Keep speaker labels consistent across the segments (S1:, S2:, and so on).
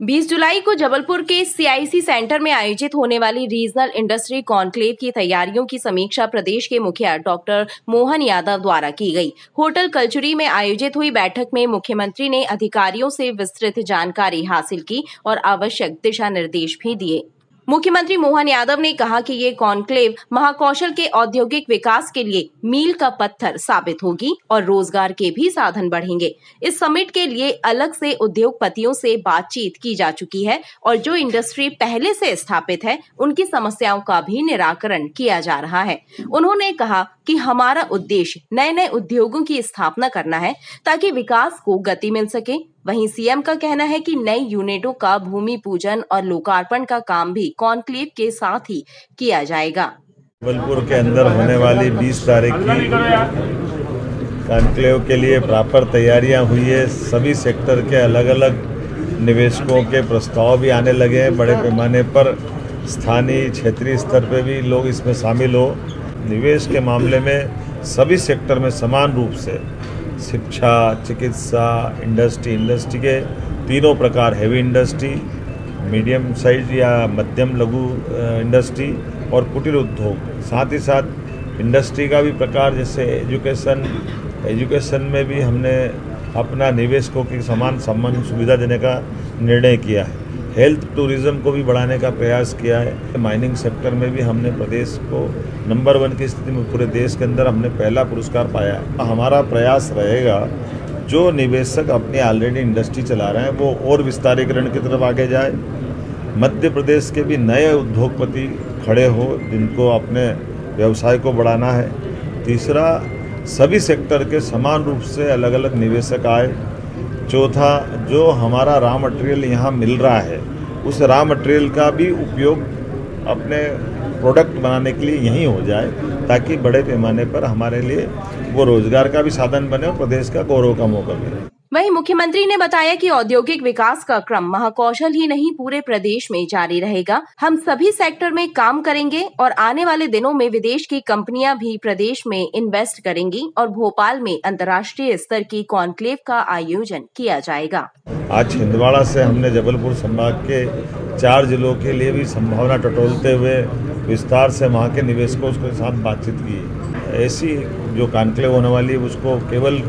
S1: 20 जुलाई को जबलपुर के CIC centre में आयोजित होने वाली रीजनल इंडस्ट्री कॉन्क्लेव की तैयारियों की समीक्षा प्रदेश के मुखिया डॉक्टर मोहन यादव द्वारा की गई। होटल कल्चुरी में आयोजित हुई बैठक में मुख्यमंत्री ने अधिकारियों से विस्तृत जानकारी हासिल की और आवश्यक दिशा निर्देश भी दिए। मुख्यमंत्री मोहन यादव ने कहा कि ये कॉन्क्लेव महाकौशल के औद्योगिक विकास के लिए मील का पत्थर साबित होगी और रोजगार के भी साधन बढ़ेंगे। इस समिट के लिए अलग से उद्योगपतियों से बातचीत की जा चुकी है और जो इंडस्ट्री पहले से स्थापित है उनकी समस्याओं का भी निराकरण किया जा रहा है। उन्होंने कहा कि हमारा उद्देश्य नए नए उद्योगों की स्थापना करना है ताकि विकास को गति मिल सके। वहीं सीएम का कहना है कि नई यूनिटों का भूमि पूजन और लोकार्पण का काम भी कॉन्क्लेव के साथ ही किया जाएगा।
S2: जबलपुर के अंदर होने वाली 20 तारीख की कॉन्क्लेव के लिए प्रॉपर तैयारियां हुई है। सभी सेक्टर के अलग अलग निवेशकों के प्रस्ताव भी आने लगे हैं। बड़े पैमाने पर स्थानीय क्षेत्रीय स्तर पर भी लोग इसमें शामिल हो। निवेश के मामले में सभी सेक्टर में समान रूप से शिक्षा, चिकित्सा, इंडस्ट्री के तीनों प्रकार, हेवी इंडस्ट्री, मीडियम साइज या मध्यम लघु इंडस्ट्री और कुटीर उद्योग, साथ ही साथ इंडस्ट्री का भी प्रकार, जैसे एजुकेशन में भी हमने अपना निवेशकों की समान सुविधा देने का निर्णय किया है। हेल्थ टूरिज्म को भी बढ़ाने का प्रयास किया है। माइनिंग सेक्टर में भी हमने प्रदेश को नंबर 1 की स्थिति में पूरे देश के अंदर हमने पहला पुरस्कार पाया है। हमारा प्रयास रहेगा जो निवेशक अपनी ऑलरेडी इंडस्ट्री चला रहे हैं वो और विस्तारीकरण की तरफ आगे जाए। मध्य प्रदेश के भी नए उद्योगपति खड़े हो जिनको अपने व्यवसाय को बढ़ाना है। तीसरा, सभी सेक्टर के समान रूप से अलग अलग निवेशक आए। चौथा, जो हमारा रॉ मटेरियल यहाँ मिल रहा है उस रॉ मटेरियल का भी उपयोग अपने प्रोडक्ट बनाने के लिए यहीं हो जाए ताकि बड़े पैमाने पर हमारे लिए वो रोजगार का भी साधन बने और प्रदेश का गौरव का मौका मिले।
S1: वहीं मुख्यमंत्री ने बताया कि औद्योगिक विकास का क्रम महाकौशल ही नहीं पूरे प्रदेश में जारी रहेगा। हम सभी सेक्टर में काम करेंगे और आने वाले दिनों में विदेश की कंपनियां भी प्रदेश में इन्वेस्ट करेंगी और भोपाल में अंतर्राष्ट्रीय स्तर की कॉन्क्लेव का आयोजन किया जाएगा।
S2: आज छिंदवाड़ा से हमने जबलपुर संभाग के 4 जिलों के लिए भी संभावना टटोलते हुए विस्तार से वहाँ के निवेशकों के साथ बातचीत की। ऐसी जो कॉन्क्लेव होने वाली है उसको केवल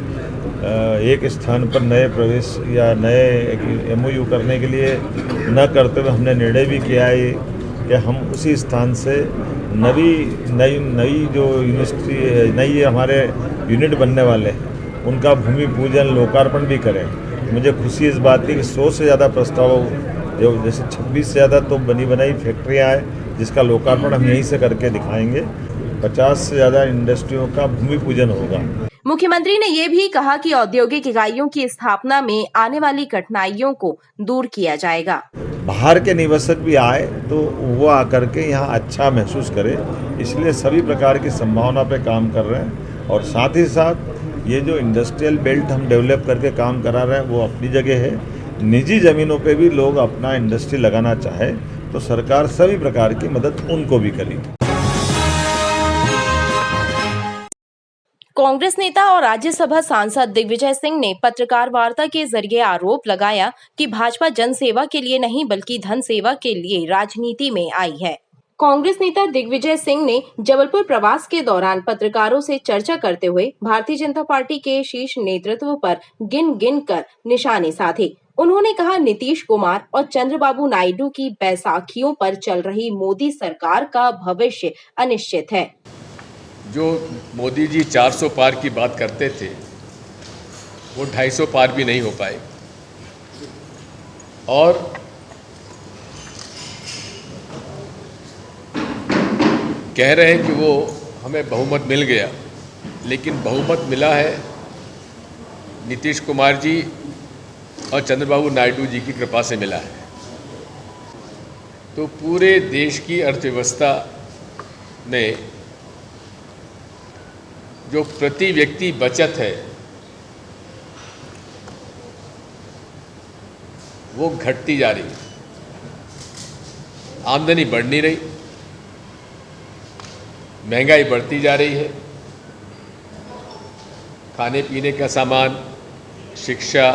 S2: एक स्थान पर नए प्रवेश या नए MOU करने के लिए न करते हुए हमने निर्णय भी किया है कि हम उसी स्थान से नई जो यूनिवर्सिटी नई हमारे यूनिट बनने वाले हैं उनका भूमि पूजन लोकार्पण भी करें। मुझे खुशी इस बात की कि 100 से ज़्यादा प्रस्ताव, जो जैसे 26 से ज़्यादा तो बनी बनाई फैक्ट्रियाँ हैं जिसका लोकार्पण हम यहीं से करके दिखाएंगे। 50 से ज़्यादा इंडस्ट्रियों का भूमि पूजन होगा।
S1: मुख्यमंत्री ने ये भी कहा कि औद्योगिक इकाइयों की स्थापना में आने वाली कठिनाइयों को दूर किया जाएगा।
S2: बाहर के निवेशक भी आए तो वो आकर के यहाँ अच्छा महसूस करे, इसलिए सभी प्रकार की संभावना पे काम कर रहे हैं। और साथ ही साथ ये जो इंडस्ट्रियल बेल्ट हम डेवलप करके काम करा रहे हैं वो अपनी जगह है। निजी ज़मीनों पे भी लोग अपना इंडस्ट्री लगाना चाहे तो सरकार सभी प्रकार की मदद उनको भी करेगी।
S1: कांग्रेस नेता और राज्यसभा सांसद दिग्विजय सिंह ने पत्रकार वार्ता के जरिए आरोप लगाया कि भाजपा जनसेवा के लिए नहीं बल्कि धन सेवा के लिए राजनीति में आई है। कांग्रेस नेता दिग्विजय सिंह ने जबलपुर प्रवास के दौरान पत्रकारों से चर्चा करते हुए भारतीय जनता पार्टी के शीर्ष नेतृत्व पर गिन कर निशाने साधे। उन्होंने कहा, नीतीश कुमार और चंद्रबाबू नायडू की बैसाखियों पर चल रही मोदी सरकार का भविष्य अनिश्चित है।
S3: जो मोदी जी 400 पार की बात करते थे वो 250 पार भी नहीं हो पाए और कह रहे हैं कि वो हमें बहुमत मिल गया, लेकिन बहुमत मिला है नीतीश कुमार जी और चंद्रबाबू नायडू जी की कृपा से मिला है। तो पूरे देश की अर्थव्यवस्था में जो प्रति व्यक्ति बचत है वो घटती जा रही है, आमदनी बढ़ नहीं रही, महंगाई बढ़ती जा रही है, खाने पीने का सामान, शिक्षा,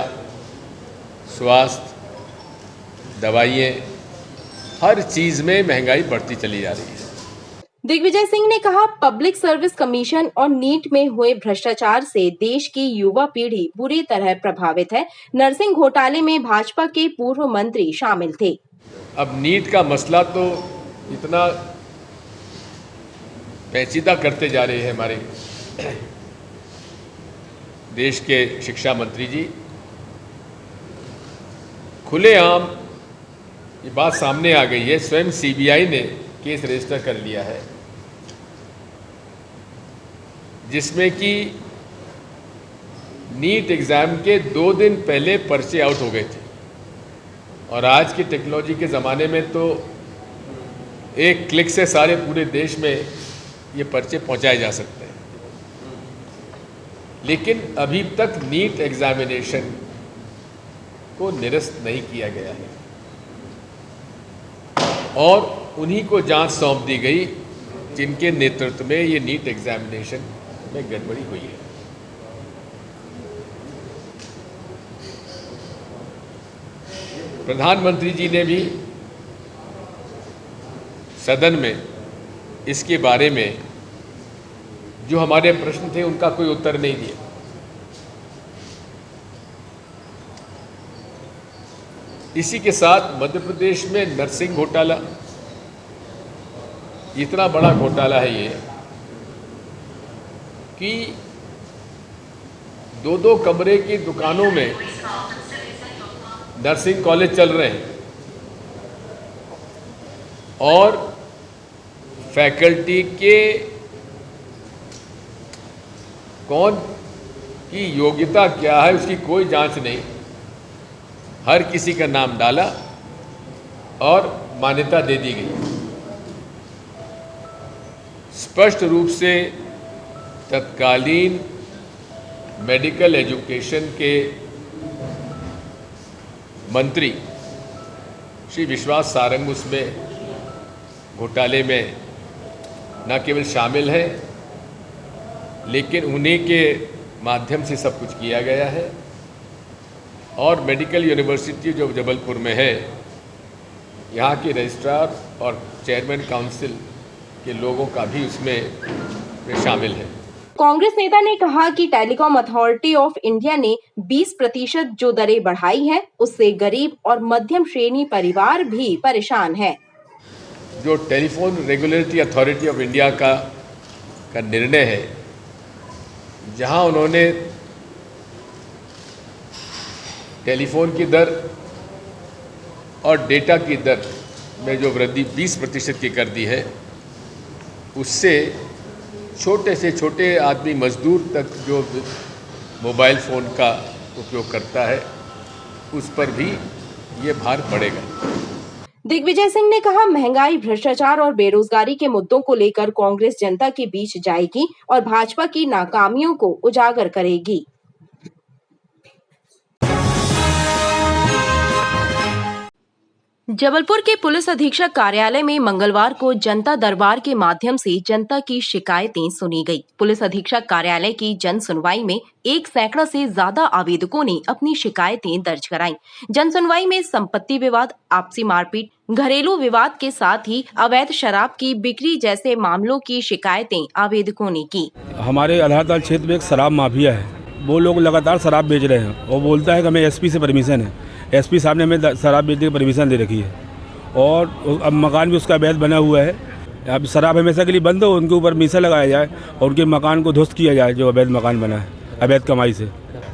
S3: स्वास्थ्य, दवाइयाँ, हर चीज़ में महंगाई बढ़ती चली जा रही है।
S1: दिग्विजय सिंह ने कहा, पब्लिक सर्विस कमीशन और नीट में हुए भ्रष्टाचार से देश की युवा पीढ़ी बुरी तरह प्रभावित है। नर्सिंग घोटाले में भाजपा के पूर्व मंत्री शामिल थे।
S3: अब नीट का मसला तो इतना पेचीदा करते जा रहे हैं हमारे देश के शिक्षा मंत्री जी। खुलेआम ये बात सामने आ गई है, स्वयं सीबीआई ने केस रजिस्टर कर लिया है, जिसमें कि नीट एग्ज़ाम के 2 दिन पहले पर्चे आउट हो गए थे। और आज की टेक्नोलॉजी के ज़माने में तो एक क्लिक से सारे पूरे देश में ये पर्चे पहुंचाए जा सकते हैं। लेकिन अभी तक नीट एग्जामिनेशन को निरस्त नहीं किया गया है और उन्हीं को जांच सौंप दी गई जिनके नेतृत्व में ये नीट एग्जामिनेशन में गड़बड़ी हुई है। प्रधानमंत्री जी ने भी सदन में इसके बारे में जो हमारे प्रश्न थे उनका कोई उत्तर नहीं दिया। इसी के साथ मध्य प्रदेश में नर्सिंग घोटाला, इतना बड़ा घोटाला है ये कि 2-2 कमरे की दुकानों में नर्सिंग कॉलेज चल रहे हैं और फैकल्टी के कौन की योग्यता क्या है उसकी कोई जांच नहीं, हर किसी का नाम डाला और मान्यता दे दी गई। स्पष्ट रूप से तत्कालीन मेडिकल एजुकेशन के मंत्री श्री विश्वास सारंग उसमें घोटाले में न केवल शामिल हैं, लेकिन उन्हीं के माध्यम से सब कुछ किया गया है। और मेडिकल यूनिवर्सिटी जो जबलपुर में है, यहाँ के रजिस्ट्रार और चेयरमैन काउंसिल के लोगों का भी उसमें शामिल है।
S1: कांग्रेस नेता ने कहा कि टेलीकॉम अथॉरिटी ऑफ इंडिया ने 20% जो दरें बढ़ाई हैं, उससे गरीब और मध्यम श्रेणी परिवार भी परेशान हैं।
S3: जो telephone regulatory authority of India का निर्णय है, जहां उन्होंने टेलीफोन की दर और डेटा की दर में जो वृद्धि 20% की कर दी है, उससे छोटे से छोटे आदमी मजदूर तक जो मोबाइल फ़ोन का उपयोग करता है उस पर भी ये भार पड़ेगा।
S1: दिग्विजय सिंह ने कहा, महंगाई, भ्रष्टाचार और बेरोजगारी के मुद्दों को लेकर कांग्रेस जनता के बीच जाएगी और भाजपा की नाकामियों को उजागर करेगी। जबलपुर के पुलिस अधीक्षक कार्यालय में मंगलवार को जनता दरबार के माध्यम से जनता की शिकायतें सुनी गई। पुलिस अधीक्षक कार्यालय की जन सुनवाई में 1 सैकड़ा से ज्यादा आवेदकों ने अपनी शिकायतें दर्ज कराईं। जन सुनवाई में संपत्ति विवाद, आपसी मारपीट, घरेलू विवाद के साथ ही अवैध शराब की बिक्री जैसे मामलों की शिकायतें आवेदकों ने की।
S4: हमारे आधारताल क्षेत्र में एक शराब माफिया है, वो लोग लगातार शराब बेच रहे हैं। वो बोलता है कि हमें एसपी से परमिशन है, एसपी साहब ने हमें शराब बेचने की परमिशन दे रखी है और अब मकान भी उसका अवैध बना हुआ है। अब शराब हमेशा के लिए बंद हो, उनके ऊपर मीसा लगाया जाए और उनके मकान को ध्वस्त किया जाए जो अवैध मकान बना है अवैध कमाई से।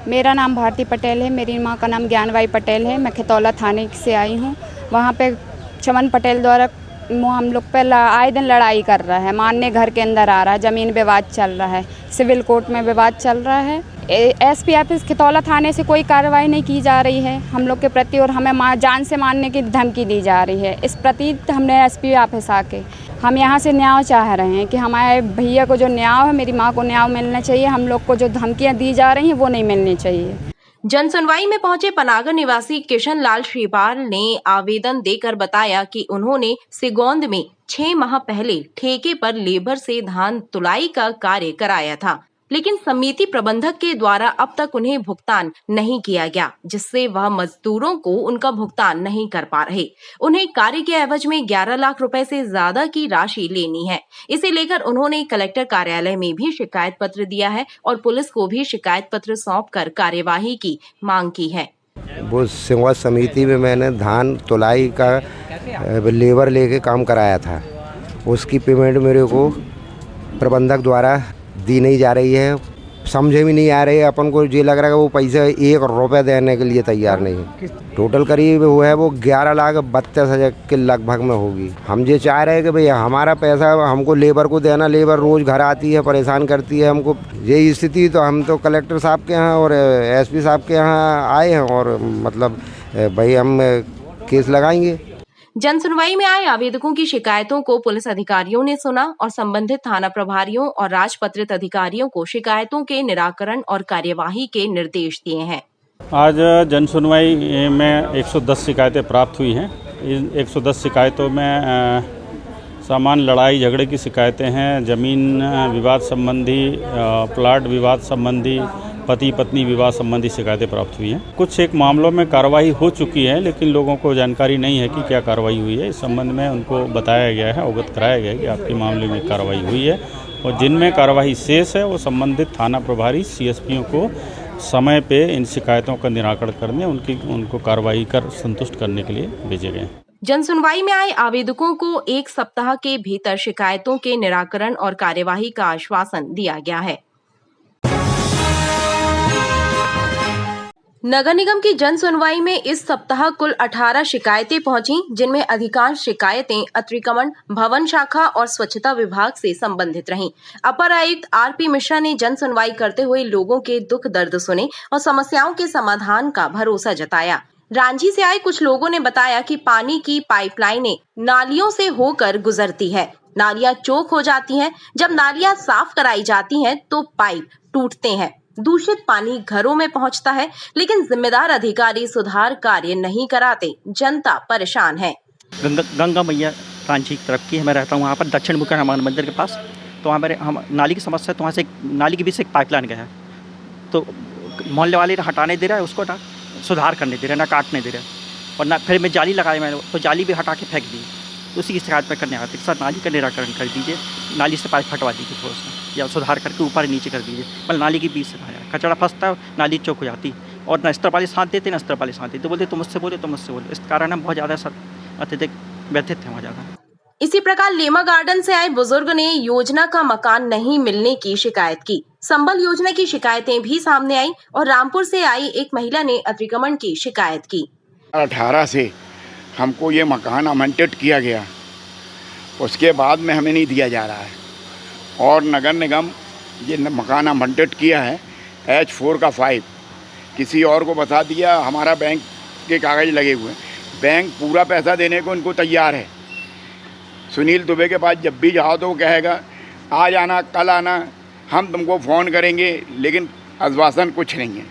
S5: मेरा नाम भारती पटेल है, मेरी माँ का नाम ज्ञानबाई पटेल है। मैं खतौला थाने से आई हूँ। वहाँ पे चमन पटेल द्वारा हम लोग पे आए दिन लड़ाई कर रहा है, मानने घर के अंदर आ रहा है, ज़मीन विवाद चल रहा है, सिविल कोर्ट में विवाद चल रहा है। एसपी ऑफिस खतौला थाने से कोई कार्रवाई नहीं की जा रही है हम लोग के प्रति और हमें जान से मारने की धमकी दी जा रही है। इस प्रति हमने एसपी ऑफिस आके हम यहाँ से न्याय चाह रहे हैं कि हमारे भैया को जो न्याय है, मेरी माँ को न्याय मिलना चाहिए। हम लोग को जो धमकियाँ दी जा रही हैं वो नहीं मिलनी चाहिए।
S1: जन सुनवाई में पहुंचे पनागर निवासी किशन लाल श्रीपाल ने आवेदन देकर बताया कि उन्होंने सिगौंद में 6 माह पहले ठेके पर लेबर से धान तुलाई का कार्य कराया था। लेकिन समिति प्रबंधक के द्वारा अब तक उन्हें भुगतान नहीं किया गया, जिससे वह मजदूरों को उनका भुगतान नहीं कर पा रहे। उन्हें कार्य के एवज में 11 लाख रुपए से ज्यादा की राशि लेनी है। इसे लेकर उन्होंने कलेक्टर कार्यालय में भी शिकायत पत्र दिया है और पुलिस को भी शिकायत पत्र सौंपकर कार्यवाही की मांग की है।
S6: वो सेवा समिति में मैंने धान तुलाई का लेबर लेके काम कराया था, उसकी पेमेंट मेरे को प्रबंधक द्वारा दी नहीं जा रही है। समझे भी नहीं आ रही है, अपन को ये लग रहा है कि वो पैसे 1 रुपये देने के लिए तैयार नहीं है। टोटल करीब वो है वो 11,32,000 के लगभग में होगी। हम ये चाह रहे हैं कि भैया हमारा पैसा हमको लेबर को देना, लेबर रोज़ घर आती है, परेशान करती है हमको। ये स्थिति तो हम तो कलेक्टर साहब के यहाँ और एसपी साहब के यहाँ आए हैं और मतलब भाई हम केस लगाएंगे।
S1: जन सुनवाई में आए आवेदकों की शिकायतों को पुलिस अधिकारियों ने सुना और संबंधित थाना प्रभारियों और राजपत्रित अधिकारियों को शिकायतों के निराकरण और कार्यवाही के निर्देश दिए हैं।
S7: आज जन सुनवाई में 110 शिकायतें प्राप्त हुई हैं। इन 110 शिकायतों में सामान्य लड़ाई झगड़े की शिकायतें हैं, जमीन विवाद संबंधी, प्लाट विवाद संबंधी, पति पत्नी विवाद संबंधी शिकायतें प्राप्त हुई हैं। कुछ एक मामलों में कार्रवाई हो चुकी है, लेकिन लोगों को जानकारी नहीं है कि क्या कार्रवाई हुई है। इस संबंध में उनको बताया गया है, अवगत कराया गया है कि आपके मामले में कार्रवाई हुई है और जिनमें कार्रवाई शेष है वो संबंधित थाना प्रभारी CSPओं को समय पे इन शिकायतों का निराकरण करने, उनको कार्रवाई कर संतुष्ट करने के लिए भेजे गए।
S1: जन सुनवाई में आए आवेदकों को 1 सप्ताह के भीतर शिकायतों के निराकरण और कार्यवाही का आश्वासन दिया गया है। नगर निगम की जन सुनवाई में इस सप्ताह कुल 18 शिकायतें पहुंची, जिनमें अधिकांश शिकायतें अतिक्रमण, भवन शाखा और स्वच्छता विभाग से संबंधित रहीं। अपर आयुक्त RP मिश्रा ने जन सुनवाई करते हुए लोगों के दुख दर्द सुने और समस्याओं के समाधान का भरोसा जताया। रांची से आए कुछ लोगों ने बताया कि पानी की पाइपलाइनें नालियों से होकर गुजरती है, नालियां चौक हो जाती हैं। जब नालियां साफ कराई जाती हैं तो पाइप टूटते हैं, दूषित पानी घरों में पहुंचता है, लेकिन जिम्मेदार अधिकारी सुधार कार्य नहीं कराते। जनता परेशान है।
S8: गंगा मैया रांची की तरफ की मैं रहता हूँ, वहाँ पर दक्षिण मुख हनुमान मंदिर के पास। तो वहाँ पर हम नाली की समस्या, तो वहाँ से नाली के बीच से एक पाइपलाइन गया है, तो मोहल्ले वाले हटाने दे रहा है, उसको ना सुधार करने दे रहे, ना काटने दे रहे। और ना फिर मैं जाली लगाई मैंने, तो जाली भी हटा के फेंक दी। उसी की शिकायत में करने आते सर नाली का निराकरण कर दीजिए, नाली से पाइप हटवा दीजिए थोड़ा सा, या सुधार करके ऊपर नीचे कर दीजिए। मतलब नाली के बीच से कचरा फंसता है, नाली चौक हो जाती, और न स्तर वाले साथ देते, न स्तर वाले साथ देते। बोलते तुम मुझसे बोले, तुम मुझसे बोले। इस कारण हम बहुत ज़्यादा सर अत्यधिक व्यथित थे वहाँ ज़्यादा।
S1: इसी प्रकार लेमा गार्डन से आए बुजुर्ग ने योजना का मकान नहीं मिलने की शिकायत की। संबल योजना की शिकायतें भी सामने आई और रामपुर से आई एक महिला ने अतिक्रमण की शिकायत की।
S9: 18 से हमको ये मकान आवंटित किया गया, उसके बाद में हमें नहीं दिया जा रहा है, और नगर निगम ये मकान आवंटित किया है H4 का 5 किसी और को बता दिया। हमारा बैंक के कागज़ लगे हुए हैं, बैंक पूरा पैसा देने को इनको तैयार है। सुनील दुबे के पास जब भी जाओ तो वो कहेगा आज आना, कल आना, हम तुमको फ़ोन करेंगे, लेकिन आश्वासन कुछ नहीं है।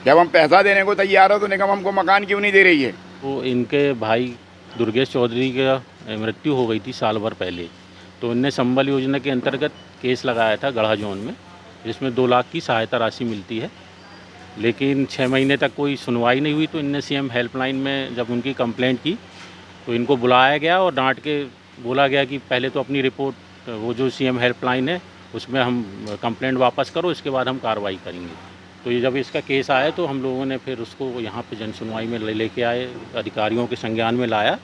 S9: जब हम पैसा देने को तैयार हो तो निगम हमको मकान क्यों नहीं दे रही है।
S10: तो इनके भाई दुर्गेश चौधरी का मृत्यु हो गई थी साल भर पहले, तो इनने संबल योजना के अंतर्गत केस लगाया था गढ़ा जोन में, जिसमें 2 लाख की सहायता राशि मिलती है। लेकिन 6 महीने तक कोई सुनवाई नहीं हुई, तो इनने CM हेल्पलाइन में जब उनकी कंप्लेंट की तो इनको बुलाया गया और डांट के बोला गया कि पहले तो अपनी रिपोर्ट, वो जो CM हेल्पलाइन है उसमें हम कंप्लेंट वापस करो, इसके बाद हम कार्रवाई करेंगे। तो ये जब इसका केस आया तो हम लोगों ने फिर उसको यहाँ पे जन सुनवाई में लेके आए, अधिकारियों के संज्ञान में लाया,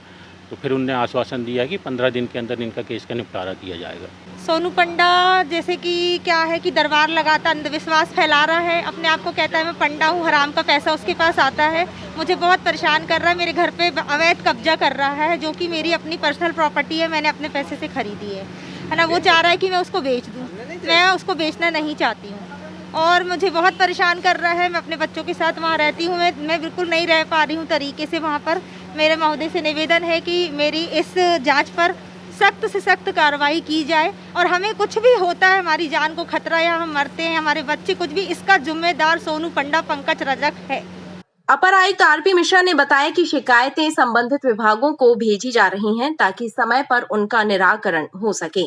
S10: तो फिर उनने आश्वासन दिया कि 15 दिन के अंदर इनका केस का निपटारा किया जाएगा।
S11: सोनू पंडा जैसे कि क्या है कि दरबार लगाता अंधविश्वास फैला रहा है, अपने आप को कहता है मैं पंडा हूँ, हराम का पैसा उसके पास आता है, मुझे बहुत परेशान कर रहा है, मेरे घर पे अवैध कब्जा कर रहा है, जो कि मेरी अपनी पर्सनल प्रॉपर्टी है, मैंने अपने पैसे से खरीदी है ना। वो चाह रहा है कि मैं उसको बेच दूँ, मैं उसको बेचना नहीं चाहती हूँ और मुझे बहुत परेशान कर रहा है। मैं अपने बच्चों के साथ वहाँ रहती हूँ, मैं बिल्कुल नहीं रह पा रही हूँ तरीके से वहाँ पर। मेरे महोदय से निवेदन है कि मेरी इस जांच पर सख्त से सख्त कार्रवाई की जाए, और हमें कुछ भी होता है, हमारी जान को खतरा या हम मरते हैं, हमारे बच्चे कुछ भी, इसका जिम्मेदार सोनू पंडा पंकज रजक है।
S1: अपर आयुक्त RP मिश्रा ने बताया कि शिकायतें संबंधित विभागों को भेजी जा रही हैं ताकि समय पर उनका निराकरण हो सके।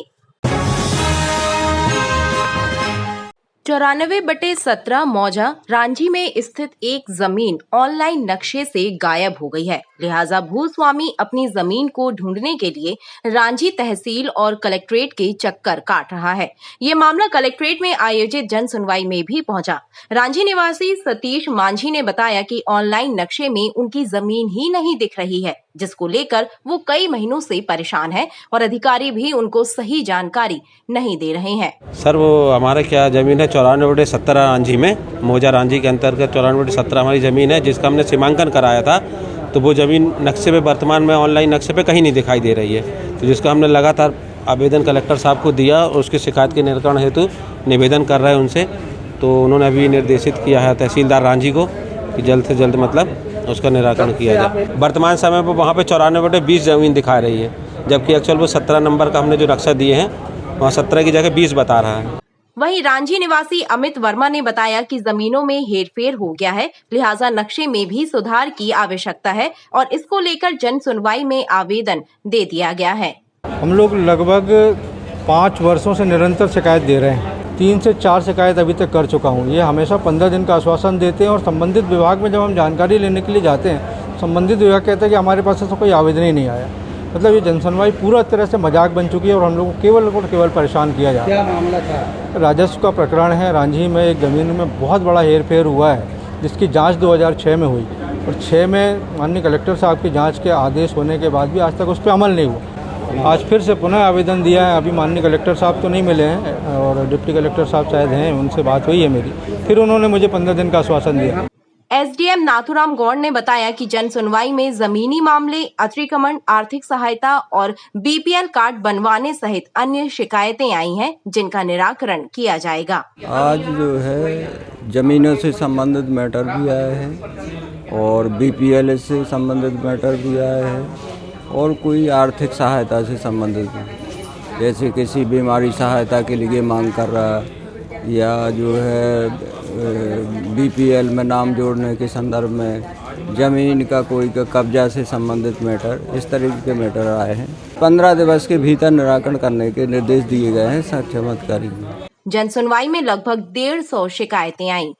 S1: 94/17 मौजा रांझी में स्थित एक जमीन ऑनलाइन नक्शे से गायब हो गई है। लिहाजा भूस्वामी अपनी जमीन को ढूंढने के लिए रांझी तहसील और कलेक्ट्रेट के चक्कर काट रहा है। ये मामला कलेक्ट्रेट में आयोजित जन सुनवाई में भी पहुंचा। रांझी निवासी सतीश मांझी ने बताया कि ऑनलाइन नक्शे में उनकी जमीन ही नहीं दिख रही है, जिसको लेकर वो कई महीनों से परेशान है और अधिकारी भी उनको सही जानकारी नहीं दे रहे हैं।
S12: सर, वो हमारे क्या जमीन है 94/17 रांझी में, मौजा रांझी के अंतर्गत 94/17 हमारी ज़मीन है, जिसका हमने सीमांकन कराया था। तो वो ज़मीन नक्शे पे वर्तमान में ऑनलाइन नक्शे पे कहीं नहीं दिखाई दे रही है। तो जिसका हमने लगातार आवेदन कलेक्टर साहब को दिया और उसकी शिकायत के निराकरण हेतु निवेदन कर रहे हैं उनसे। तो उन्होंने अभी निर्देशित किया है तहसीलदार रांझी को कि जल्द से जल्द मतलब उसका निराकरण किया जाए। वर्तमान समय पर वहाँ पे 94/20 ज़मीन दिखा रही है, जबकि एक्चुअल वो 17 नंबर का हमने जो नक्शा दिए हैं वहाँ 17 की जगह 20 बता रहा है।
S1: वहीं रांझी निवासी अमित वर्मा ने बताया कि जमीनों में हेरफेर हो गया है, लिहाजा नक्शे में भी सुधार की आवश्यकता है और इसको लेकर जन सुनवाई में आवेदन दे दिया गया है।
S13: हम लोग लगभग 5 वर्षों से निरंतर शिकायत दे रहे हैं। 3 से 4 शिकायत अभी तक कर चुका हूँ। ये हमेशा 15 दिन का आश्वासन देते हैं और संबंधित विभाग में जब हम जानकारी लेने के लिए जाते हैं, संबंधित विभाग कहता है कि हमारे पास ऐसा कोई आवेदन ही नहीं आया। मतलब ये जनसुनवाई पूरा तरह से मजाक बन चुकी है और हम लोग को केवल परेशान किया जा रहा है। क्या मामला था? राजस्व का प्रकरण है। रांझी में एक ज़मीन में बहुत बड़ा हेरफेर हुआ है, जिसकी जांच 2006 में हुई और 6 में माननीय कलेक्टर साहब की जांच के आदेश होने के बाद भी आज तक उस पर अमल नहीं हुआ। आज फिर से पुनः आवेदन दिया है। अभी माननीय कलेक्टर साहब तो नहीं मिले हैं और डिप्टी कलेक्टर साहब शायद हैं, उनसे बात हुई है मेरी। फिर उन्होंने मुझे 15 दिन का आश्वासन दिया।
S1: एसडीएम नाथुराम गौड़ ने बताया कि जन सुनवाई में जमीनी मामले, अतिक्रमण, आर्थिक सहायता और बीपीएल कार्ड बनवाने सहित अन्य शिकायतें आई हैं, जिनका निराकरण किया जाएगा।
S14: आज जो है जमीनों से संबंधित मैटर भी आए हैं और बीपीएल से संबंधित मैटर भी आए हैं और कोई आर्थिक सहायता से संबंधित, जैसे किसी बीमारी सहायता के लिए मांग कर रहा है या जो है बीपीएल में नाम जोड़ने के संदर्भ में ज़मीन का कोई का कब्जा से संबंधित मैटर, इस तरीके के मैटर आए हैं। 15 दिवस के भीतर निराकरण करने के निर्देश दिए गए हैं सक्षम अधिकारी को।
S1: जन सुनवाई में लगभग 150 शिकायतें आईं।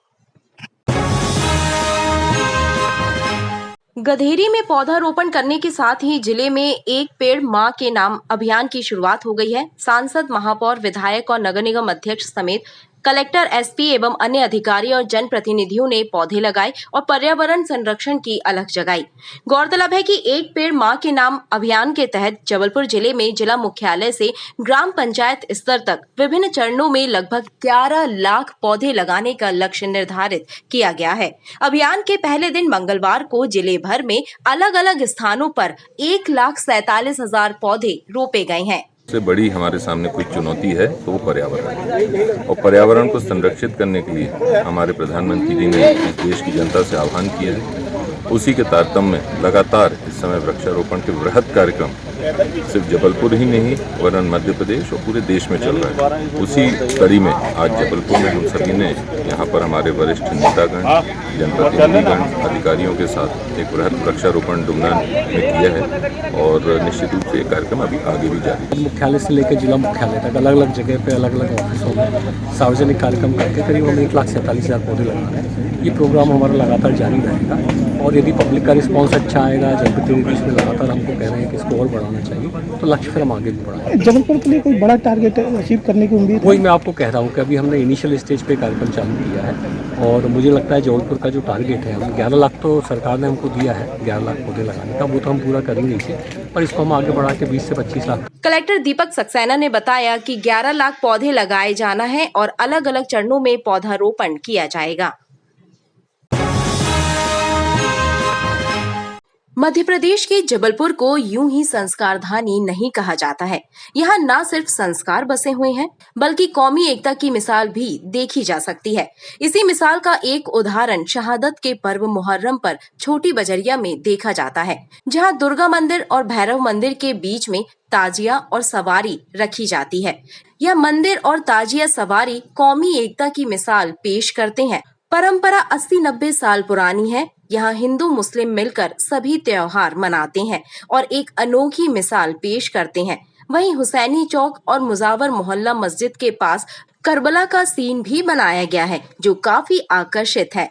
S1: गधेरी में पौधारोपण करने के साथ ही जिले में एक पेड़ मां के नाम अभियान की शुरुआत हो गई है। सांसद, महापौर, विधायक और नगर निगम अध्यक्ष समेत कलेक्टर, एसपी एवं अन्य अधिकारी और जनप्रतिनिधियों ने पौधे लगाए और पर्यावरण संरक्षण की अलख जगाई। गौरतलब है कि एक पेड़ मां के नाम अभियान के तहत जबलपुर जिले में जिला मुख्यालय से ग्राम पंचायत स्तर तक विभिन्न चरणों में लगभग 11 लाख पौधे लगाने का लक्ष्य निर्धारित किया गया है। अभियान के पहले दिन मंगलवार को जिले भर में अलग अलग स्थानों पर 1,47,000 पौधे रोपे गए हैं।
S15: सबसे बड़ी हमारे सामने कोई चुनौती है तो वो पर्यावरण, और पर्यावरण को संरक्षित करने के लिए हमारे प्रधानमंत्री जी ने इस देश की जनता से आह्वान किया है। उसी के तारतम्य में लगातार इस समय वृक्षारोपण के वृहद कार्यक्रम सिर्फ जबलपुर ही नहीं वरन मध्य प्रदेश और पूरे देश में चल रहा है। उसी कड़ी में आज जबलपुर में हम सभी ने यहाँ पर हमारे वरिष्ठ नेतागण, जनप्रतिनिधिगण, अधिकारियों के साथ एक वृहद वृक्षारोपण डुमना में किया है और निश्चित रूप से ये कार्यक्रम अभी आगे भी जारी है।
S16: मुख्यालय से लेकर जिला मुख्यालय तक अलग अलग जगह पे अलग अलग ऑफिसों में सार्वजनिक कार्यक्रम करके करीब हम 1,47,000 पौधे लगाना है। ये प्रोग्राम हमारा लगातार जारी रहेगा और यदि पब्लिक का रिस्पांस अच्छा आएगा, जनप्रतिनिधि इसमें लगातार हमको कह रहे हैं कि इसको और बढ़ाना चाहिए, तो लक्ष्य फिर हम आगे भी बढ़ाएंगे।
S17: जबलपुर के लिए कोई बड़ा टारगेट अचीव करने की उम्मीद?
S16: वही मैं आपको कह रहा हूँ कि अभी हमने इनिशियल स्टेज पे कार्यक्रम चालू किया है और मुझे लगता है जबलपुर का जो टारगेट है, हम 11 लाख तो सरकार ने हमको दिया है 11 लाख पौधे लगाने का, वो तो हम पूरा करेंगे इसे, पर इसको हम आगे बढ़ा के 20 से 25 लाख।
S1: कलेक्टर दीपक सक्सेना ने बताया कि 11 लाख पौधे लगाए जाना है और अलग अलग चरणों में पौधारोपण किया जाएगा। मध्य प्रदेश के जबलपुर को यूं ही संस्कारधानी नहीं कहा जाता है। यहाँ न सिर्फ संस्कार बसे हुए हैं, बल्कि कौमी एकता की मिसाल भी देखी जा सकती है। इसी मिसाल का एक उदाहरण शहादत के पर्व मुहर्रम पर छोटी बजरिया में देखा जाता है, जहाँ दुर्गा मंदिर और भैरव मंदिर के बीच में ताजिया और सवारी रखी जाती है। यह मंदिर और ताजिया सवारी कौमी एकता की मिसाल पेश करते हैं। परंपरा 80-90 साल पुरानी है। यहाँ हिंदू मुस्लिम मिलकर सभी त्योहार मनाते हैं और एक अनोखी मिसाल पेश करते हैं। वहीं हुसैनी चौक और मुजावर मोहल्ला मस्जिद के पास करबला का सीन भी बनाया गया है, जो काफी आकर्षित है।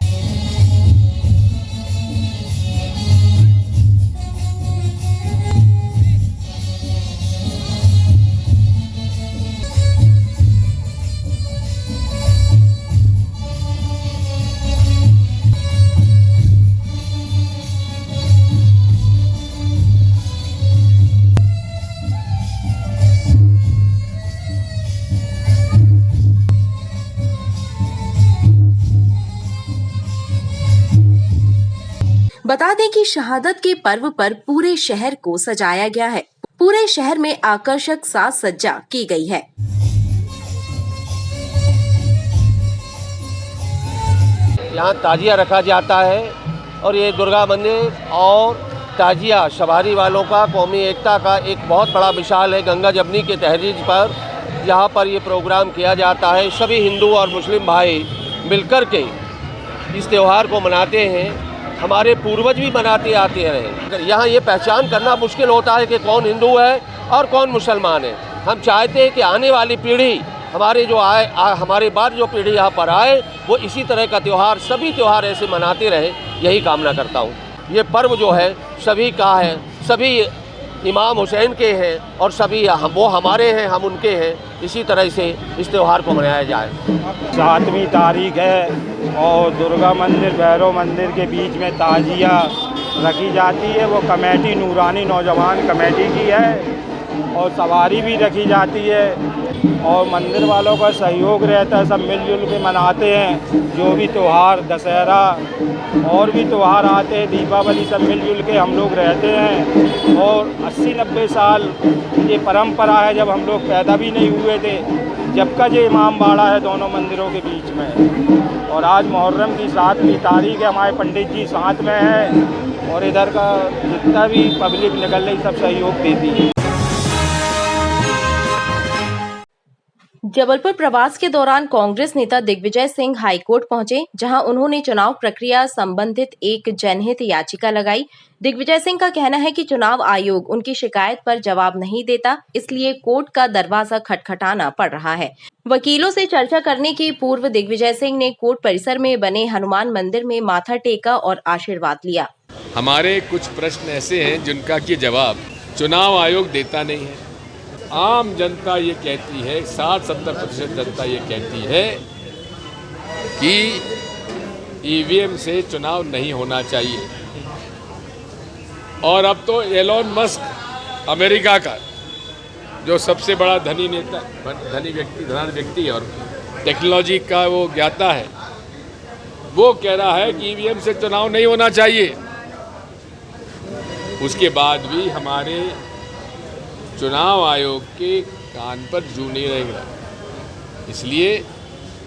S1: बता दें कि शहादत के पर्व पर पूरे शहर को सजाया गया है। पूरे शहर में आकर्षक साज सज्जा की गई है।
S18: यहाँ ताजिया रखा जाता है और ये दुर्गा मंदिर और ताजिया शबारी वालों का कौमी एकता का एक बहुत बड़ा मिसाल है। गंगा जमनी के तहरीर पर यहाँ पर ये प्रोग्राम किया जाता है। सभी हिंदू और मुस्लिम भाई मिलकर के इस त्यौहार को मनाते हैं। हमारे पूर्वज भी मनाते आते रहे। यहाँ ये पहचान करना मुश्किल होता है कि कौन हिंदू है और कौन मुसलमान है। हम चाहते हैं कि आने वाली पीढ़ी हमारे जो हमारे बाद जो पीढ़ी यहाँ पर आए वो इसी तरह का त्यौहार, सभी त्यौहार ऐसे मनाते रहे, यही कामना करता हूँ। ये पर्व जो है सभी का है, सभी इमाम हुसैन के हैं और सभी वो हमारे हैं, हम उनके हैं। इसी तरह से इस त्यौहार को मनाया जाए।
S7: 7वीं तारीख है और दुर्गा मंदिर भैरव मंदिर के बीच में ताजिया रखी जाती है। वो कमेटी नूरानी नौजवान कमेटी की है और सवारी भी रखी जाती है और मंदिर वालों का सहयोग रहता है। सब मिलजुल के मनाते हैं। जो भी त्यौहार, दशहरा और भी त्यौहार आते हैं, दीपावली, सब मिलजुल के हम लोग रहते हैं। और 80-90 साल ये परंपरा है, जब हम लोग पैदा भी नहीं हुए थे, जब का ये इमाम बाड़ा है दोनों मंदिरों के बीच में। और आज मुहर्रम की 7वीं तारीख है। हमारे पंडित जी साथ में हैं और इधर का जितना भी पब्लिक निकल रही सब सहयोग देती है।
S1: जबलपुर प्रवास के दौरान कांग्रेस नेता दिग्विजय सिंह हाईकोर्ट पहुंचे, जहां उन्होंने चुनाव प्रक्रिया संबंधित एक जनहित याचिका लगाई। दिग्विजय सिंह का कहना है कि चुनाव आयोग उनकी शिकायत पर जवाब नहीं देता, इसलिए कोर्ट का दरवाजा खटखटाना पड़ रहा है। वकीलों से चर्चा करने के पूर्व दिग्विजय सिंह ने कोर्ट परिसर में बने हनुमान मंदिर में माथा टेका और आशीर्वाद लिया।
S3: हमारे कुछ प्रश्न ऐसे हैं जिनका कि जवाब चुनाव आयोग देता नहीं है। आम जनता ये कहती है, 60-70% जनता ये कहती है कि ईवीएम से चुनाव नहीं होना चाहिए। और अब तो एलोन मस्क, अमेरिका का जो सबसे बड़ा धनी व्यक्ति और टेक्नोलॉजी का वो ज्ञाता है, वो कह रहा है कि ईवीएम से चुनाव नहीं होना चाहिए। उसके बाद भी हमारे चुनाव आयोग के कान पर जू नहीं रहेगा। इसलिए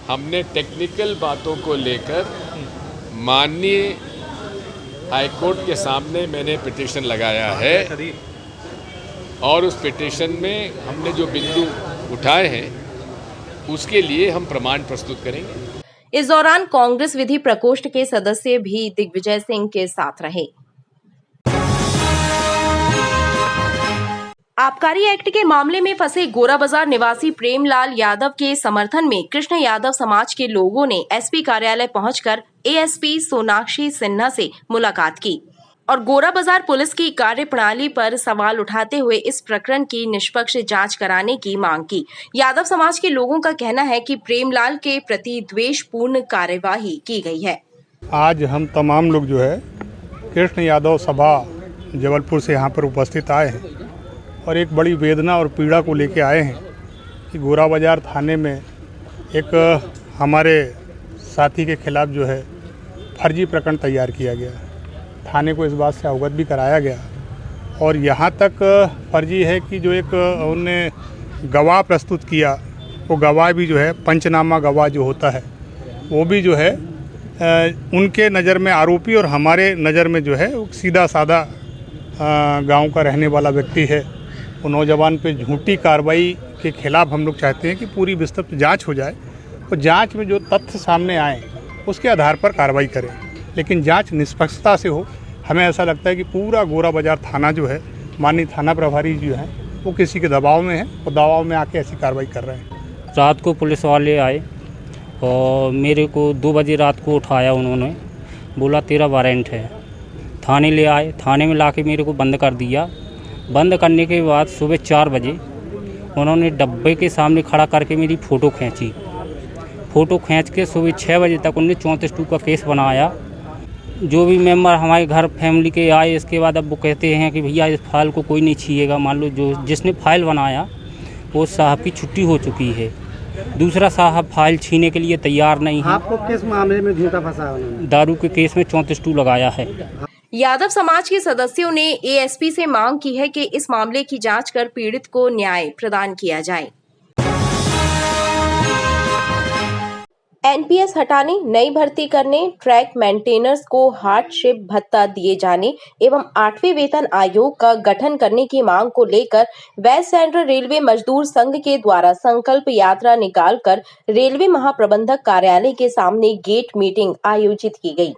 S3: हमने टेक्निकल बातों को लेकर माननीय हाईकोर्ट के सामने मैंने पिटीशन लगाया है और उस पिटीशन में हमने जो बिंदु उठाए हैं उसके लिए हम प्रमाण प्रस्तुत करेंगे।
S1: इस दौरान कांग्रेस विधि प्रकोष्ठ के सदस्य भी दिग्विजय सिंह के साथ रहे। आबकारी एक्ट के मामले में फंसे गोरा बाजार निवासी प्रेमलाल यादव के समर्थन में कृष्ण यादव समाज के लोगों ने एसपी कार्यालय पहुंचकर एएसपी सोनाक्षी सिन्हा से मुलाकात की और गोरा बाजार पुलिस की कार्यप्रणाली पर सवाल उठाते हुए इस प्रकरण की निष्पक्ष जांच कराने की मांग की। यादव समाज के लोगों का कहना है कि प्रेमलाल के प्रति द्वेषपूर्ण कार्यवाही की गई है।
S19: आज हम तमाम लोग जो है कृष्ण यादव सभा जबलपुर से यहाँ पर उपस्थित आए हैं और एक बड़ी वेदना और पीड़ा को लेके आए हैं कि गोरा बाजार थाने में एक हमारे साथी के खिलाफ जो है फर्जी प्रकरण तैयार किया गया। थाने को इस बात से अवगत भी कराया गया और यहाँ तक फर्जी है कि जो एक उनने गवाह प्रस्तुत किया, वो गवाह भी जो है पंचनामा गवाह जो होता है वो भी जो है उनके नज़र में आरोपी और हमारे नज़र में जो है वो सीधा साधा गांव का रहने वाला व्यक्ति है। वो नौजवान पे झूठी कार्रवाई के खिलाफ हम लोग चाहते हैं कि पूरी विस्तृत जांच हो जाए और जांच में जो तथ्य सामने आए उसके आधार पर कार्रवाई करें, लेकिन जांच निष्पक्षता से हो। हमें ऐसा लगता है कि पूरा गोरा बाजार थाना जो है, माननीय थाना प्रभारी जो है वो किसी के दबाव में है, वो दबाव में आके ऐसी कार्रवाई कर रहे हैं।
S20: रात को पुलिस वाले आए और मेरे को 2 बजे रात को उठाया उन्होंने, बोला तेरा वारंट है। थाने ले आए, थाने में लाके मेरे को बंद कर दिया। बंद करने के बाद सुबह 4 बजे उन्होंने डब्बे के सामने खड़ा करके मेरी फ़ोटो खींची। फ़ोटो खींच के सुबह 6 बजे तक उन्होंने 34(2) का केस बनाया। जो भी मेंबर हमारे घर फैमिली के आए, इसके बाद अब वो कहते हैं कि भैया इस फाइल को कोई नहीं छीएगा। मान लो जिसने फाइल बनाया वो साहब की छुट्टी हो चुकी है, दूसरा साहब फाइल छीने के लिए तैयार नहीं है।
S21: आपको किस मामले में झूठा फंसा उन्होंने?
S20: दारू के केस में 34(2) लगाया है।
S1: यादव समाज के सदस्यों ने एएसपी से मांग की है कि इस मामले की जांच कर पीड़ित को न्याय प्रदान किया जाए। एनपीएस हटाने, नई भर्ती करने, ट्रैक मेंटेनर्स को हार्डशिप भत्ता दिए जाने एवं 8वें वेतन आयोग का गठन करने की मांग को लेकर वेस्ट सेंट्रल रेलवे मजदूर संघ के द्वारा संकल्प यात्रा निकालकर रेलवे महाप्रबंधक कार्यालय के सामने गेट मीटिंग आयोजित की गई।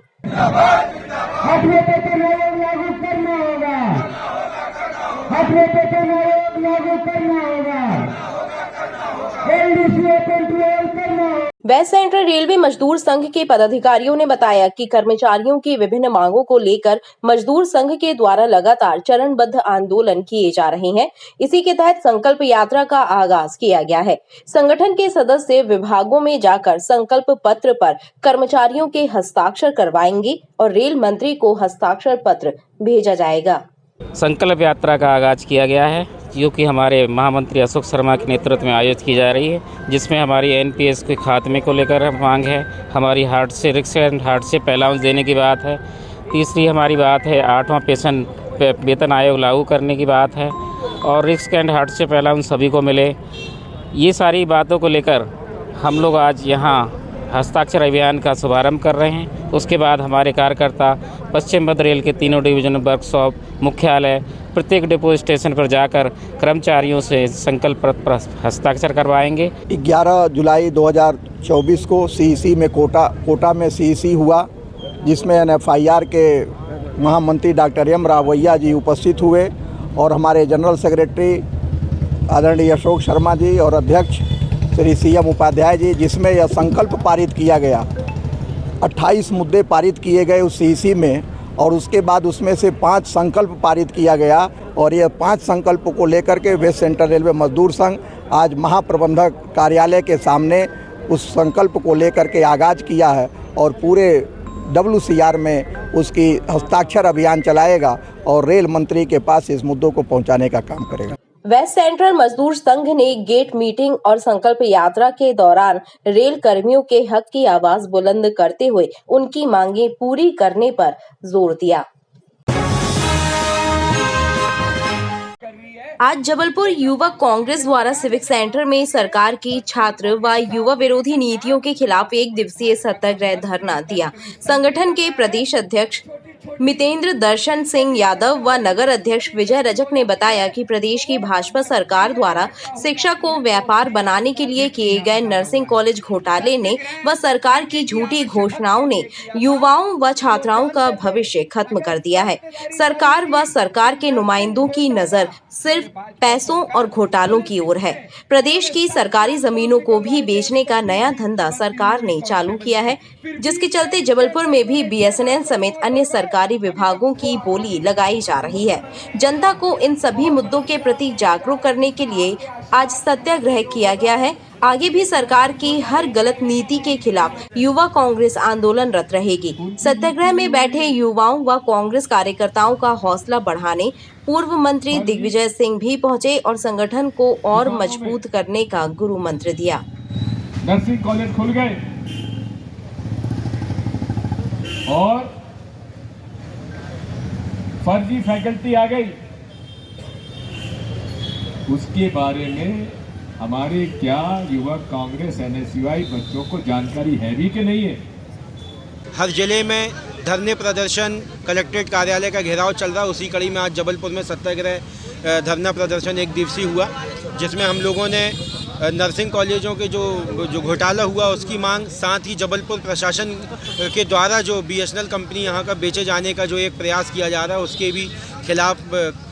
S1: वेस्ट सेंट्रल रेलवे मजदूर संघ के पदाधिकारियों ने बताया कि कर्मचारियों की विभिन्न मांगों को लेकर मजदूर संघ के द्वारा लगातार चरणबद्ध आंदोलन किए जा रहे हैं। इसी के तहत संकल्प यात्रा का आगाज किया गया है। संगठन के सदस्य विभागों में जाकर संकल्प पत्र पर कर्मचारियों के हस्ताक्षर करवाएंगे और रेल मंत्री को हस्ताक्षर पत्र भेजा जाएगा।
S22: संकल्प यात्रा का आगाज किया गया है, जो कि हमारे महामंत्री अशोक शर्मा के नेतृत्व में आयोजित की जा रही है, जिसमें हमारी एनपीएस के खात्मे को लेकर मांग है। हमारी हार्ट से रिस्क एंड हार्ट से अलाउंस देने की बात है। तीसरी हमारी बात है 8वां वेतन आयोग लागू करने की बात है और रिस्क एंड हार्ट से अलाउंस सभी को मिले। ये सारी बातों को लेकर हम लोग आज यहाँ हस्ताक्षर अभियान का शुभारंभ कर रहे हैं। उसके बाद हमारे कार्यकर्ता पश्चिम मध्य रेल के तीनों डिवीजन वर्कशॉप, मुख्यालय, प्रत्येक डिपो स्टेशन पर जाकर कर्मचारियों से संकल्प पत्र पर हस्ताक्षर करवाएंगे।
S23: 11 जुलाई 2024 को सीईसी में कोटा में सीईसी हुआ, जिसमें एनएफआईआर के महामंत्री डॉक्टर एम रावैया जी उपस्थित हुए और हमारे जनरल सेक्रेटरी आदरणीय अशोक शर्मा जी और अध्यक्ष श्री सीएम उपाध्याय जी, जिसमें यह संकल्प पारित किया गया। 28 मुद्दे पारित किए गए उस सीईसी में और उसके बाद उसमें से 5 संकल्प पारित किया गया और ये 5 संकल्पों को लेकर के वेस्ट सेंट्रल रेलवे मजदूर संघ आज महाप्रबंधक कार्यालय के सामने उस संकल्प को लेकर के आगाज किया है और पूरे WCR में उसकी हस्ताक्षर अभियान चलाएगा और रेल मंत्री के पास इस मुद्दों को पहुंचाने का काम करेगा।
S1: वेस्ट सेंट्रल मजदूर संघ ने गेट मीटिंग और संकल्प यात्रा के दौरान रेल कर्मियों के हक की आवाज बुलंद करते हुए उनकी मांगें पूरी करने पर जोर दिया। आज जबलपुर युवक कांग्रेस द्वारा सिविक सेंटर में सरकार की छात्र व युवा विरोधी नीतियों के खिलाफ 1 दिवसीय सत्याग्रह धरना दिया। संगठन के प्रदेश अध्यक्ष मितेंद्र दर्शन सिंह यादव व नगर अध्यक्ष विजय रजक ने बताया कि प्रदेश की भाजपा सरकार द्वारा शिक्षा को व्यापार बनाने के लिए किए गए नर्सिंग कॉलेज घोटाले ने व सरकार की झूठी घोषणाओं ने युवाओं व छात्राओं का भविष्य खत्म कर दिया है। सरकार व सरकार के नुमाइंदों की नजर सिर्फ पैसों और घोटालों की ओर है। प्रदेश की सरकारी जमीनों को भी बेचने का नया धंधा सरकार ने चालू किया है, जिसके चलते जबलपुर में भी BSNL समेत अन्य सरकारी विभागों की बोली लगाई जा रही है। जनता को इन सभी मुद्दों के प्रति जागरूक करने के लिए आज सत्याग्रह किया गया है। आगे भी सरकार की हर गलत नीति के खिलाफ युवा कांग्रेस आंदोलनरत रहेगी। सत्याग्रह में बैठे युवाओं व कांग्रेस कार्यकर्ताओं का हौसला बढ़ाने पूर्व मंत्री दिग्विजय सिंह भी पहुंचे और संगठन को और मजबूत करने का गुरु मंत्र दिया।
S24: नर्सिंग कॉलेज खुल गए और फर्जी फैकल्टी आ गई, उसके बारे में हमारे क्या युवक कांग्रेस NSUI बच्चों को जानकारी है भी कि नहीं है?
S25: हर जिले में धरने प्रदर्शन, कलेक्ट्रेट कार्यालय का घेराव चल रहा है। उसी कड़ी में आज जबलपुर में सत्याग्रह धरना प्रदर्शन 1 दिवसीय हुआ, जिसमें हम लोगों ने नर्सिंग कॉलेजों के जो घोटाला हुआ उसकी मांग, साथ ही जबलपुर प्रशासन के द्वारा जो BSNL कंपनी यहाँ का बेचे जाने का जो एक प्रयास किया जा रहा है उसके भी खिलाफ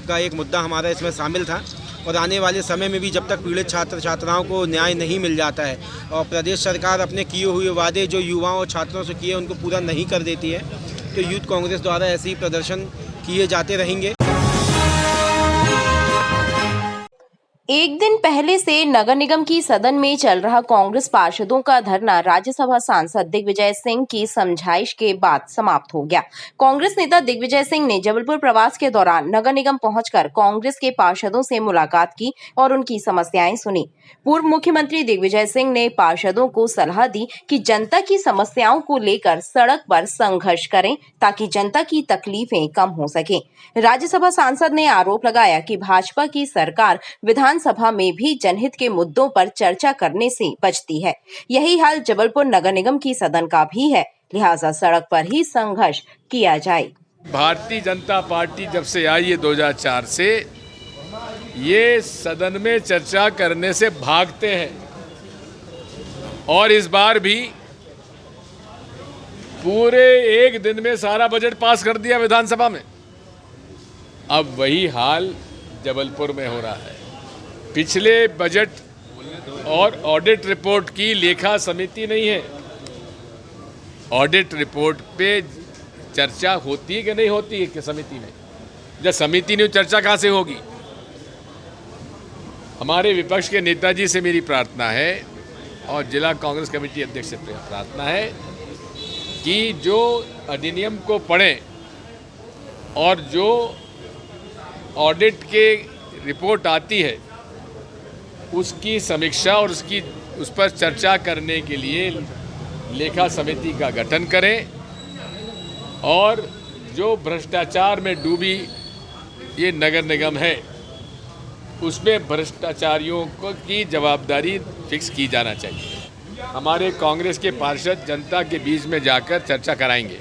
S25: का एक मुद्दा हमारा इसमें शामिल था। और आने वाले समय में भी जब तक पीड़ित छात्र छात्राओं को न्याय नहीं मिल जाता है और प्रदेश सरकार अपने किए हुए वादे जो युवाओं और छात्रों से किए उनको पूरा नहीं कर देती है, तो यूथ कांग्रेस द्वारा ऐसे ही प्रदर्शन किए जाते रहेंगे।
S1: एक दिन पहले से नगर निगम की सदन में चल रहा कांग्रेस पार्षदों का धरना राज्यसभा सांसद दिग्विजय सिंह की समझाइश के बाद समाप्त हो गया। कांग्रेस नेता दिग्विजय सिंह ने जबलपुर प्रवास के दौरान नगर निगम पहुंचकर कांग्रेस के पार्षदों से मुलाकात की और उनकी समस्याएं सुनी। पूर्व मुख्यमंत्री दिग्विजय सिंह ने पार्षदों को सलाह दी कि जनता की समस्याओं को लेकर सड़क पर संघर्ष करें ताकि जनता की तकलीफें कम हो सके। राज्यसभा सांसद ने आरोप लगाया कि भाजपा की सरकार विधानसभा में भी जनहित के मुद्दों पर चर्चा करने से बचती है। यही हाल जबलपुर नगर निगम की सदन का भी है, लिहाजा सड़क पर ही संघर्ष किया जाए।
S3: भारतीय जनता पार्टी जब से आई है 2004 से, ये सदन में चर्चा करने से भागते हैं और इस बार भी पूरे एक दिन में सारा बजट पास कर दिया विधानसभा में। अब वही हाल जबलपुर में हो रहा है। पिछले बजट और ऑडिट रिपोर्ट की लेखा समिति नहीं है। ऑडिट रिपोर्ट पे चर्चा होती है कि नहीं होती है कि समिति में? जब समिति नहीं, चर्चा कहाँ से होगी? हमारे विपक्ष के नेताजी से मेरी प्रार्थना है और जिला कांग्रेस कमेटी अध्यक्ष से प्रार्थना है कि जो अधिनियम को पढ़ें और जो ऑडिट के रिपोर्ट आती है उसकी समीक्षा और उस पर चर्चा करने के लिए लेखा समिति का गठन करें और जो भ्रष्टाचार में डूबी ये नगर निगम है उसमें भ्रष्टाचारियों की जवाबदारी फिक्स की जाना चाहिए। हमारे कांग्रेस के पार्षद जनता के बीच में जाकर चर्चा कराएंगे।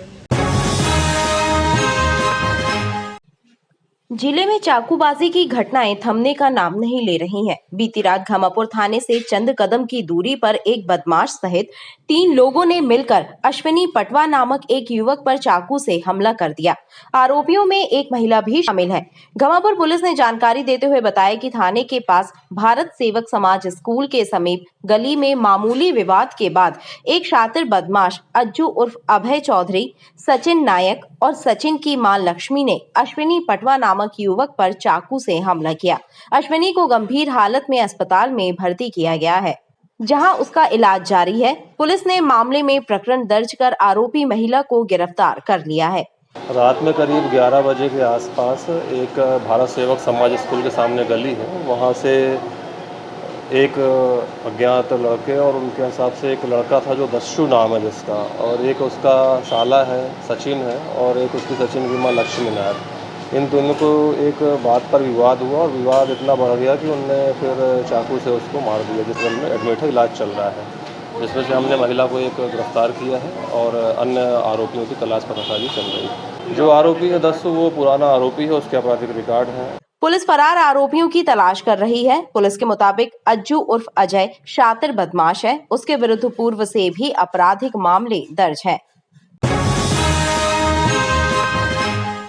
S1: जिले में चाकूबाजी की घटनाएं थमने का नाम नहीं ले रही हैं। बीती रात घामापुर थाने से चंद कदम की दूरी पर एक बदमाश सहित 3 लोगों ने मिलकर अश्विनी पटवा नामक एक युवक पर चाकू से हमला कर दिया। आरोपियों में एक महिला भी शामिल है। घामापुर पुलिस ने जानकारी देते हुए बताया कि थाने के पास भारत सेवक समाज स्कूल के समीप गली में मामूली विवाद के बाद एक शातिर बदमाश अज्जू उर्फ अभय चौधरी, सचिन नायक और सचिन की मां लक्ष्मी ने अश्विनी पटवा नामक युवक पर चाकू से हमला किया। अश्विनी को गंभीर हालत में अस्पताल में भर्ती किया गया है, जहां उसका इलाज जारी है। पुलिस ने मामले में प्रकरण दर्ज कर आरोपी महिला को गिरफ्तार कर लिया है।
S2: रात में करीब 11 बजे के आसपास एक भारत सेवक समाज स्कूल के सामने गली है, वहां से एक अज्ञात लड़के और उनके हिसाब से एक लड़का था जो दस्यु नाम है जिसका, और एक उसका साला है सचिन है और एक उसकी सचिन की मां लक्ष्मी नायक। इन दोनों को एक बात पर विवाद हुआ और विवाद इतना बढ़ गया कि उनने फिर चाकू से उसको मार दिया, जिसमें हमने एडमिट है, इलाज चल रहा है। जिसमें से हमने महिला को एक गिरफ्तार किया है और अन्य आरोपियों की तलाश पड़ताल चल रही है। जो आरोपी है दस्यु वो पुराना आरोपी है, उसके आपराधिक रिकॉर्ड है।
S1: पुलिस फरार आरोपियों की तलाश कर रही है। पुलिस के मुताबिक अज्जू उर्फ अजय शातिर बदमाश है। उसके विरुद्ध पूर्व से भी आपराधिक मामले दर्ज है।